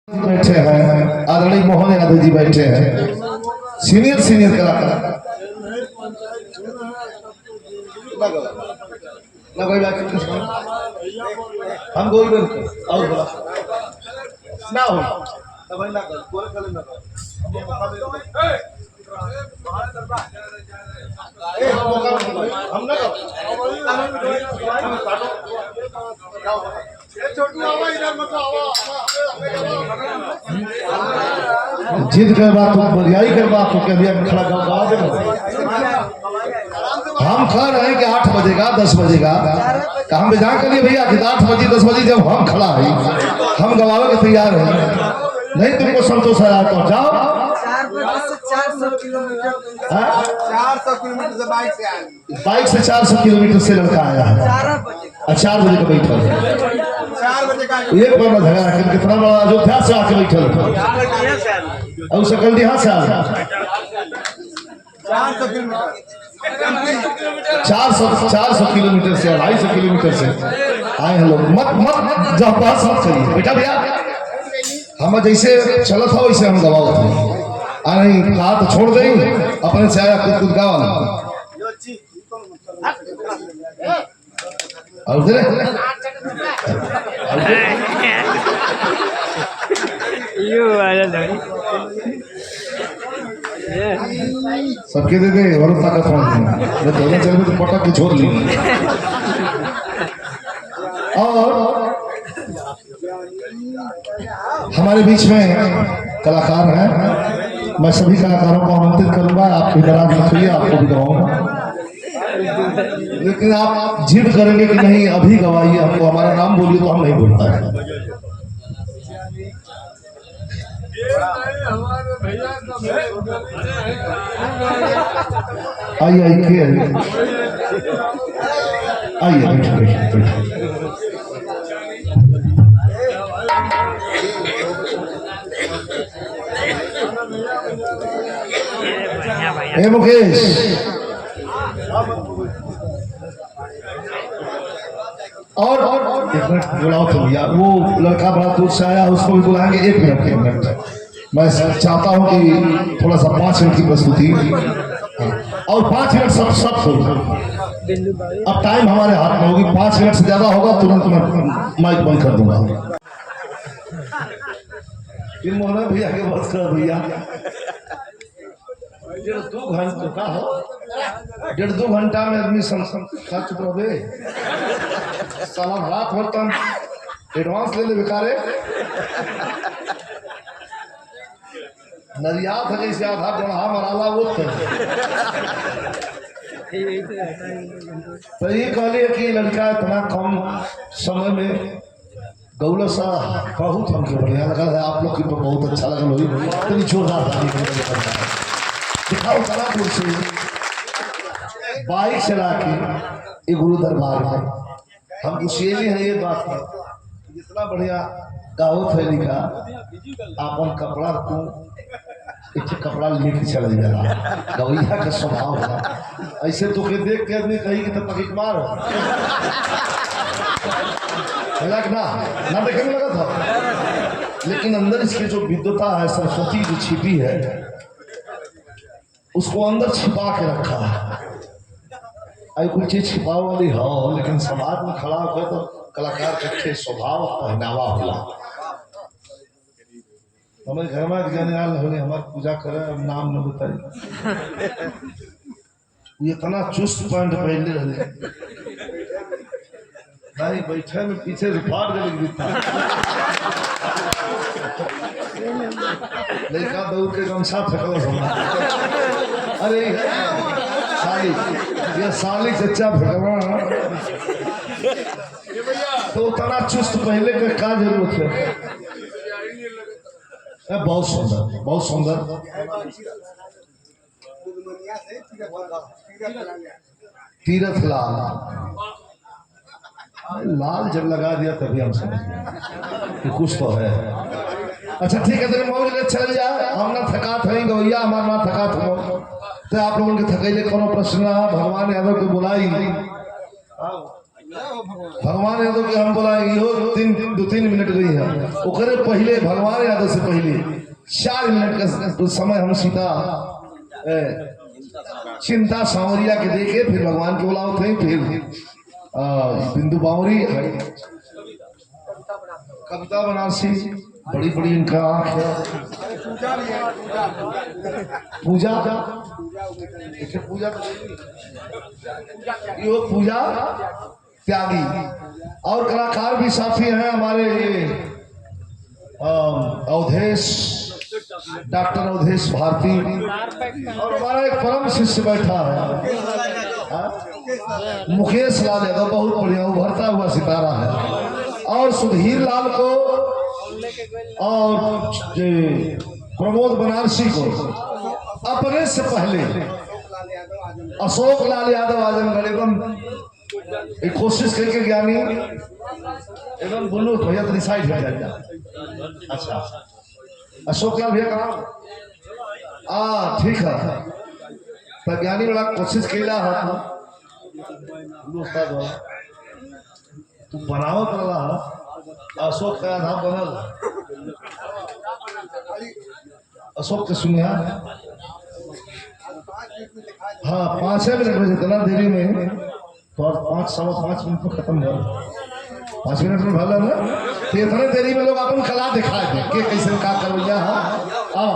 बैठे हैं आदरणीय मोहन यादव जी बैठे हैं, सीनियर कलाकार। हम गोल और बोला ना हो तब ना कर गोल कर ना हम ना जिद कर बात तो बरियाई कर बात तो कभी खड़ा गा दे। हम खा रहे हैं कि 8 बजेगा 10 बजेगा, हम बेजान करिए भैया कि 8 बजे 10 बजे जब हम खड़ा है हम गवावे के तैयार हैं। नहीं तुमको संतोष है तो जाओ। 400 किलोमीटर 400 किलोमीटर से बाइक से 400 किलोमीटर से लड़का आया है। 4 बजे का बैठा 4 बजे का एक बार झगड़ा कितना बड़ा अयोध्या से आके बैठल और सकल यहाँ से 400 किलोमीटर 400 किलोमीटर से 250 किलोमीटर से आए हैं लोग। मत जब बात मत करिए बेटा भैया, हम जैसे चलत हो वैसे हम गवाओ थे आ नहीं कहा तो छोड़ दें अपने से आया खुद गावा और सबके दे दे और ताकत दोनों चल में तो पटक के छोड़ ली। और हमारे बीच में कलाकार हैं, मैं सभी कलाकारों को आमंत्रित करूंगा। आप इधर मत होइए, आपको भी गवाऊंगा, लेकिन आप जिद करेंगे कि नहीं अभी गवाइए हमको, हमारा नाम बोलिए तो हम नहीं बोल पाएंगे। आइए आइए बैठिए। ए मुकेश और बुलाओ तो भैया, वो लड़का बड़ा दूर से आया उसको भी बुलाएंगे। 1 मिनट मैं चाहता हूँ कि थोड़ा सा 5 मिनट की प्रस्तुति और 5 मिनट सब अब टाइम हमारे हाथ में होगी। 5 मिनट से ज्यादा होगा तुरंत मैं माइक बंद कर दूंगा। मोहन भैया के बस कर भैया 1.5 घंटा का हो 1.5 घंटा में आदमी खर्च पड़े साला रात भर तम एडवांस ले ले बेकारे नरिया था जैसे आधा बढ़ा मराला वो तो ये कहलिए कि लड़का इतना कम समय में गौला सा बहुत हमको बढ़िया लगा है। आप लोग की तो बहुत अच्छा लगा होगी, इतनी जोरदार दिखाओ कलापुर से बाइक चला के ये गुरु दरबार में हम खुशी है ये बात है जितना बढ़िया गाओ थे लिखा अपन कपड़ा को एक कपड़ा लेके चल जाला गवैया का स्वभाव है। ऐसे तो के देख के आदमी कही कि तब तक मार ना देखने में लगा था, लेकिन अंदर इसकी जो विद्वता है सरस्वती जो छिपी है उसको अंदर छिपा के रखा है। आई कोई चीज छिपा वाली हो लेकिन समाज में खड़ा हो तो कलाकार के स्वभाव पहनावा होला। हमारे घर में ज्ञान होने हमारे पूजा करे नाम न बताई इतना चुस्त पैंट पहनले रहे नहीं बैठे में पीछे से फाड़ दे लड़का दौड़ के गमछा फेंकल। अरे साली ये साली चच्चा फेंकवा तो उतना चुस्त पहले के का जरूरत है। बहुत सुंदर तीरथ लाल जब लगा दिया तभी हम समझ कि कुछ तो है। अच्छा ठीक है, तेरे मौज ले चल जा, हम ना थकात है गवैया हमारा ना थकात हो तो आप लोगों के थकैले कोनो प्रश्न भगवान यादव को बुलाई भगवान यादव के हम बोला इहो 2-3 मिनट गई है ओकरे पहले भगवान यादव से पहले 4 मिनट का समय हम सीता चिंता सांवरिया के देखे फिर भगवान के बुलाओ थे फिर बिंदु बावरी कविता बनारसी बड़ी बड़ी इनका आंख है पूजा पूजा ये पूजा त्यागी और कलाकार भी साथी हैं हमारे ये अवधेश डॉक्टर अवधेश भारती और हमारा एक परम शिष्य बैठा है मुकेश लाल यादव बहुत बढ़िया उभरता हुआ सितारा है और सुधीर लाल को और प्रमोद बनारसी को अपने से पहले अशोक लाल यादव आजमगढ़ एवं एक कोशिश करके ज्ञानी एवं बोलो भैया तो डिसाइड हो जाएगा। अच्छा अशोक लाल भैया कहा ठीक है तो ज्ञानी बड़ा कोशिश कैला है तू बनावत रहा अशोक का आधा बनल अशोक के सुनिया हाँ 5 मिनट में जितना देरी में तो 5-5 मिनट में खत्म हो 5 मिनट में भला ना तो इतने देरी में लोग अपन कला दिखाए थे कि कैसे का करवैया हाँ